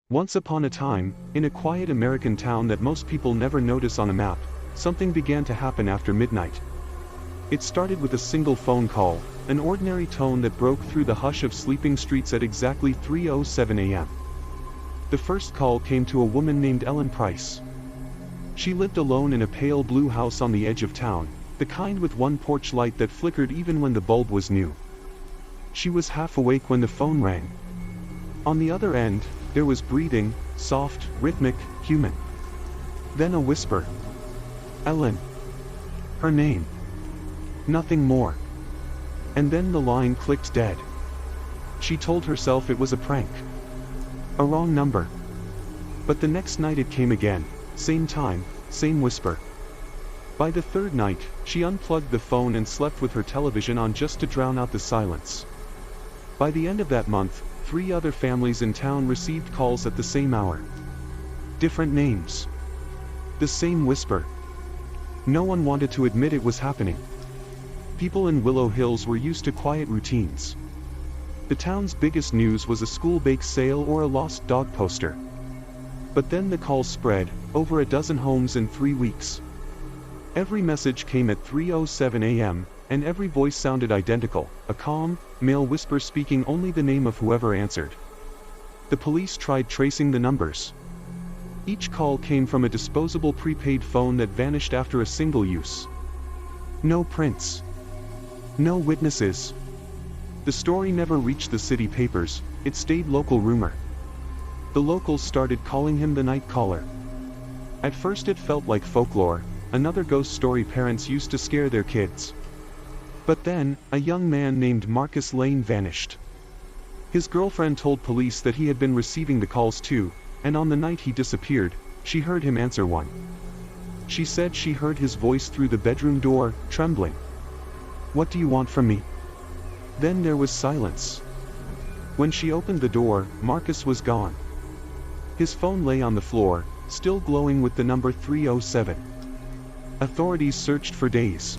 Once upon a time, in a quiet American town that most people never notice on a map, something began to happen after midnight. It started with a single phone call, an ordinary tone that broke through the hush of sleeping streets at exactly 3:07 a.m. The first call came to a woman named Ellen Price. She lived alone in a pale blue house on the edge of town, the kind with one porch light that flickered even when the bulb was new. She was half awake when the phone rang. On the other end, there was breathing, soft, rhythmic, human. Then a whisper. Ellen. Her name. Nothing more. And then the line clicked dead. She told herself it was a prank. A wrong number. But the next night it came again, same time, same whisper. By the third night, she unplugged the phone and slept with her television on just to drown out the silence. By the end of that month, 3 other families in town received calls at the same hour. Different names. The same whisper. No one wanted to admit it was happening. People in Willow Hills were used to quiet routines. The town's biggest news was a school bake sale or a lost dog poster. But then the calls spread, over a dozen homes in 3 weeks. Every message came at 3:07 a.m., and every voice sounded identical, a calm, male whisper speaking only the name of whoever answered. The police tried tracing the numbers. Each call came from a disposable prepaid phone that vanished after a single use. No prints. No witnesses. The story never reached the city papers, it stayed local rumor. The locals started calling him the Night Caller. At first it felt like folklore, another ghost story parents used to scare their kids. But then, a young man named Marcus Lane vanished. His girlfriend told police that he had been receiving the calls too, and on the night he disappeared, she heard him answer one. She said she heard his voice through the bedroom door, trembling. "What do you want from me?" Then there was silence. When she opened the door, Marcus was gone. His phone lay on the floor, still glowing with the number 307. Authorities searched for days.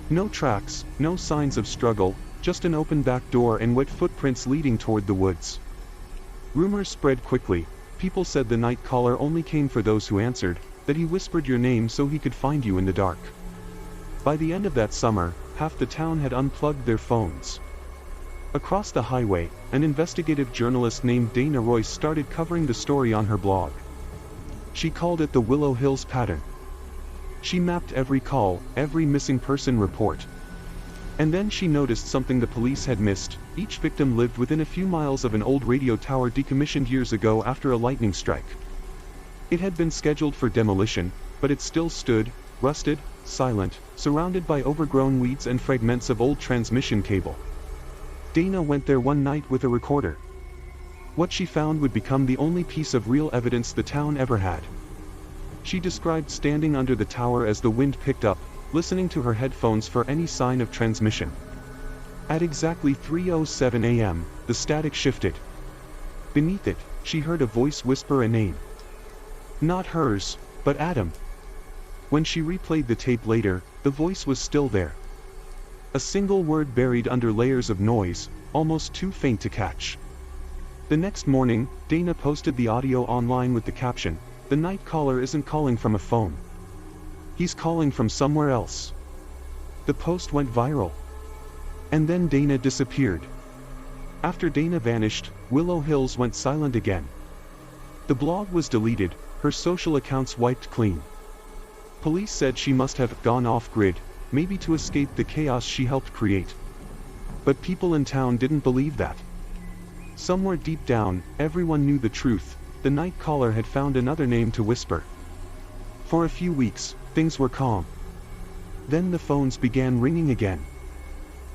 No tracks, no signs of struggle, just an open back door and wet footprints leading toward the woods. Rumors spread quickly. People said the Night Caller only came for those who answered, that he whispered your name so he could find you in the dark. By the end of that summer, half the town had unplugged their phones. Across the highway, an investigative journalist named Dana Royce started covering the story on her blog. She called it the Willow Hills Pattern. She mapped every call, every missing person report. And then she noticed something the police had missed. Each victim lived within a few miles of an old radio tower decommissioned years ago after a lightning strike. It had been scheduled for demolition, but it still stood, rusted, silent, surrounded by overgrown weeds and fragments of old transmission cable. Dana went there one night with a recorder. What she found would become the only piece of real evidence the town ever had. She described standing under the tower as the wind picked up, listening to her headphones for any sign of transmission. At exactly 3:07 a.m., the static shifted. Beneath it, she heard a voice whisper a name. Not hers, but Adam. When she replayed the tape later, the voice was still there. A single word buried under layers of noise, almost too faint to catch. The next morning, Dana posted the audio online with the caption, "The Night Caller isn't calling from a phone. He's calling from somewhere else." The post went viral. And then Dana disappeared. After Dana vanished, Willow Hills went silent again. The blog was deleted, her social accounts wiped clean. Police said she must have gone off-grid, maybe to escape the chaos she helped create. But people in town didn't believe that. Somewhere deep down, everyone knew the truth. The Night Caller had found another name to whisper. For a few weeks, things were calm. Then the phones began ringing again.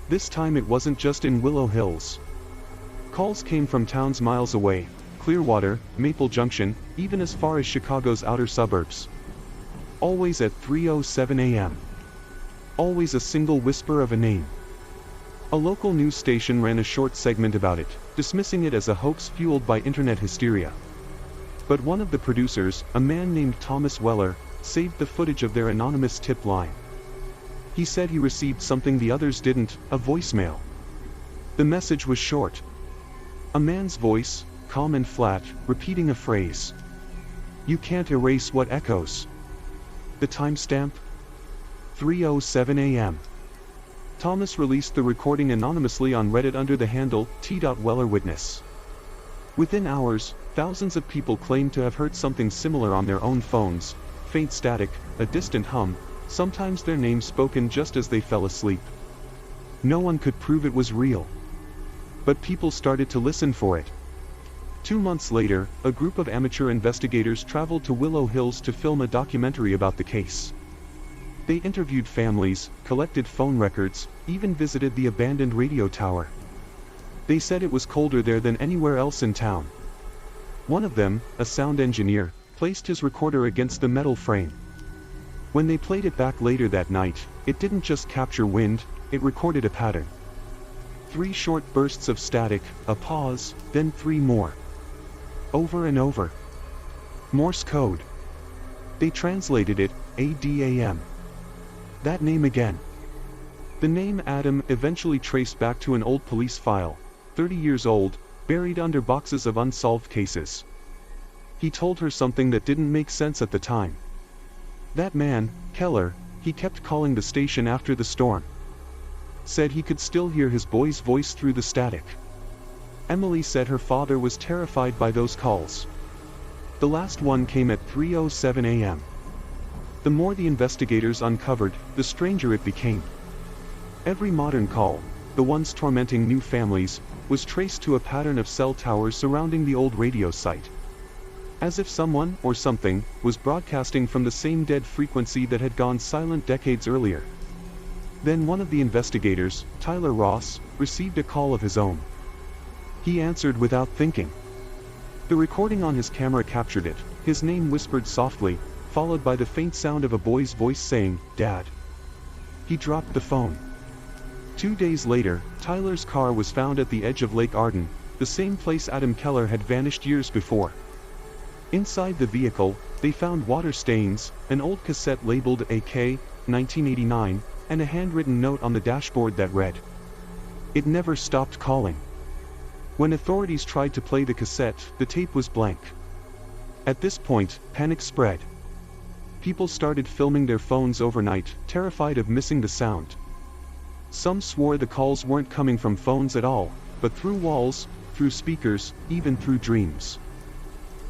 This time it wasn't just in Willow Hills. Calls came from towns miles away, Clearwater, Maple Junction, even as far as Chicago's outer suburbs. Always at 3:07 a.m. Always a single whisper of a name. A local news station ran a short segment about it, dismissing it as a hoax fueled by internet hysteria. But one of the producers, a man named Thomas Weller, saved the footage of their anonymous tip line. He said he received something the others didn't, a voicemail. The message was short. A man's voice, calm and flat, repeating a phrase. You can't erase what echoes. The timestamp? 3:07 a.m. Thomas released the recording anonymously on Reddit under the handle T.WellerWitness. Within hours, thousands of people claimed to have heard something similar on their own phones, faint static, a distant hum, sometimes their names spoken just as they fell asleep. No one could prove it was real. But people started to listen for it. 2 months later, a group of amateur investigators traveled to Willow Hills to film a documentary about the case. They interviewed families, collected phone records, even visited the abandoned radio tower. They said it was colder there than anywhere else in town. One of them, a sound engineer, placed his recorder against the metal frame. When they played it back later that night, it didn't just capture wind, it recorded a pattern. 3 short bursts of static, a pause, then 3 more. Over and over. Morse code. They translated it, ADAM. That name again. The name Adam eventually traced back to an old police file, 30 years old, buried under boxes of unsolved cases. He told her something that didn't make sense at the time. That man, Keller, he kept calling the station after the storm. Said he could still hear his boy's voice through the static. Emily said her father was terrified by those calls. The last one came at 3:07 a.m. The more the investigators uncovered, the stranger it became. Every modern call, the ones tormenting new families, was traced to a pattern of cell towers surrounding the old radio site. As if someone, or something, was broadcasting from the same dead frequency that had gone silent decades earlier. Then one of the investigators, Tyler Ross, received a call of his own. He answered without thinking. The recording on his camera captured it, his name whispered softly, followed by the faint sound of a boy's voice saying, "Dad." He dropped the phone. 2 days later, Tyler's car was found at the edge of Lake Arden, the same place Adam Keller had vanished years before. Inside the vehicle, they found water stains, an old cassette labeled AK, 1989, and a handwritten note on the dashboard that read, "It never stopped calling." When authorities tried to play the cassette, the tape was blank. At this point, panic spread. People started filming their phones overnight, terrified of missing the sound. Some swore the calls weren't coming from phones at all, but through walls, through speakers, even through dreams.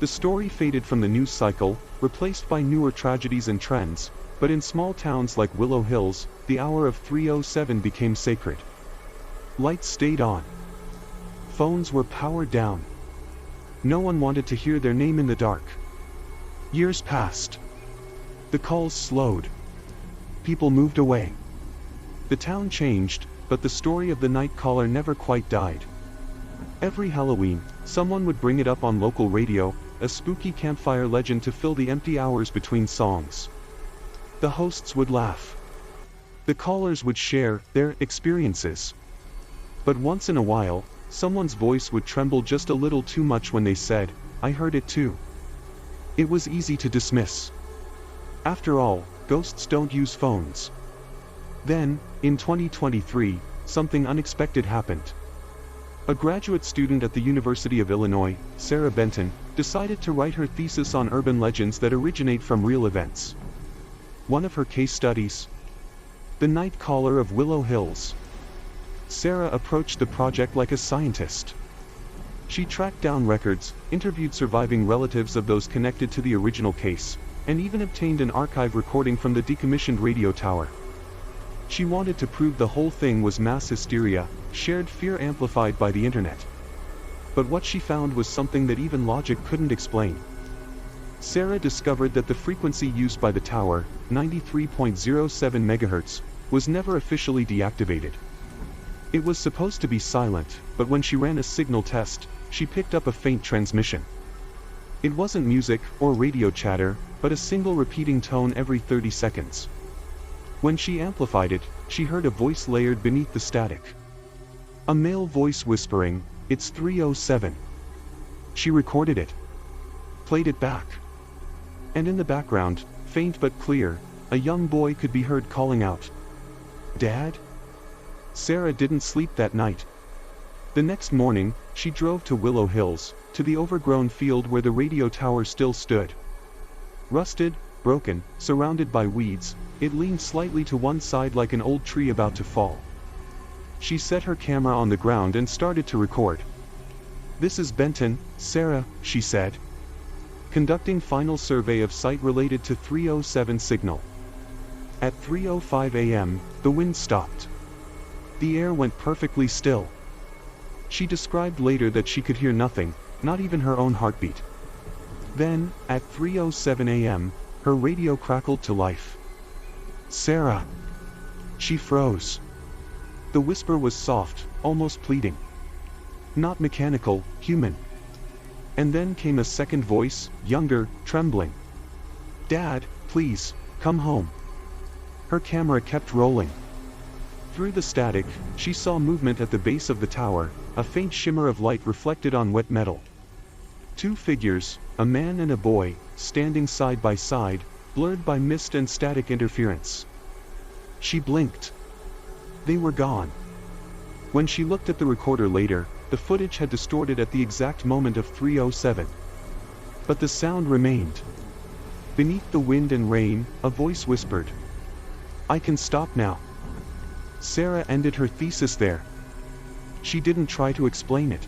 The story faded from the news cycle, replaced by newer tragedies and trends, but in small towns like Willow Hills, the hour of 3:07 became sacred. Lights stayed on. Phones were powered down. No one wanted to hear their name in the dark. Years passed. The calls slowed. People moved away. The town changed, but the story of the night caller never quite died. Every Halloween, someone would bring it up on local radio, a spooky campfire legend to fill the empty hours between songs. The hosts would laugh. The callers would share their experiences. But once in a while, someone's voice would tremble just a little too much when they said, "I heard it too." It was easy to dismiss. After all, ghosts don't use phones. Then, in 2023, something unexpected happened. A graduate student at the University of Illinois, Sarah Benton, decided to write her thesis on urban legends that originate from real events. One of her case studies? The Night Caller of Willow Hills. Sarah approached the project like a scientist. She tracked down records, interviewed surviving relatives of those connected to the original case, and even obtained an archive recording from the decommissioned radio tower. She wanted to prove the whole thing was mass hysteria, shared fear amplified by the internet. But what she found was something that even logic couldn't explain. Sarah discovered that the frequency used by the tower, 93.07 MHz, was never officially deactivated. It was supposed to be silent, but when she ran a signal test, she picked up a faint transmission. It wasn't music or radio chatter, but a single repeating tone every 30 seconds. When she amplified it, she heard a voice layered beneath the static. A male voice whispering, "It's 3:07. She recorded it. Played it back. And in the background, faint but clear, a young boy could be heard calling out, "Dad?" Sarah didn't sleep that night. The next morning, she drove to Willow Hills, to the overgrown field where the radio tower still stood. Rusted, broken, surrounded by weeds, it leaned slightly to one side like an old tree about to fall. She set her camera on the ground and started to record. "This is Benton, Sarah," she said. "Conducting final survey of site related to 307 signal." At 3:05 a.m., the wind stopped. The air went perfectly still. She described later that she could hear nothing, not even her own heartbeat. Then, at 3:07 a.m., her radio crackled to life. "Sarah!" She froze. The whisper was soft, almost pleading. Not mechanical, human. And then came a second voice, younger, trembling. "Dad, please, come home." Her camera kept rolling. Through the static, she saw movement at the base of the tower, a faint shimmer of light reflected on wet metal. Two figures, a man and a boy, standing side by side, blurred by mist and static interference. She blinked. They were gone. When she looked at the recorder later, the footage had distorted at the exact moment of 3:07. But the sound remained. Beneath the wind and rain, a voice whispered, "I can stop now." Sarah ended her thesis there. She didn't try to explain it.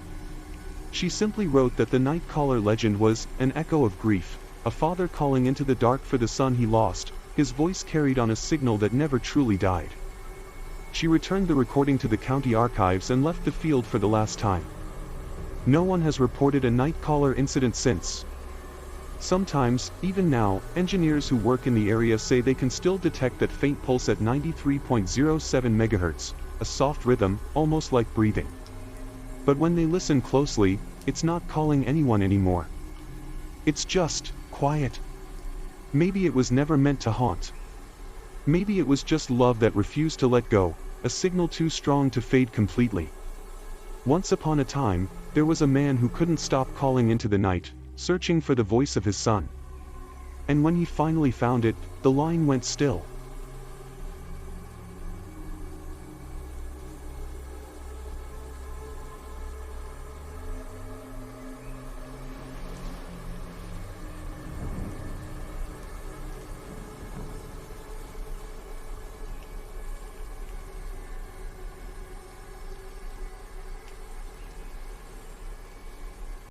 She simply wrote that the night caller legend was an echo of grief, a father calling into the dark for the son he lost, his voice carried on a signal that never truly died. She returned the recording to the county archives and left the field for the last time. No one has reported a night caller incident since. Sometimes, even now, engineers who work in the area say they can still detect that faint pulse at 93.07 MHz, a soft rhythm, almost like breathing. But when they listen closely, it's not calling anyone anymore. It's just quiet. Maybe it was never meant to haunt. Maybe it was just love that refused to let go, a signal too strong to fade completely. Once upon a time, there was a man who couldn't stop calling into the night, searching for the voice of his son. And when he finally found it, the line went still.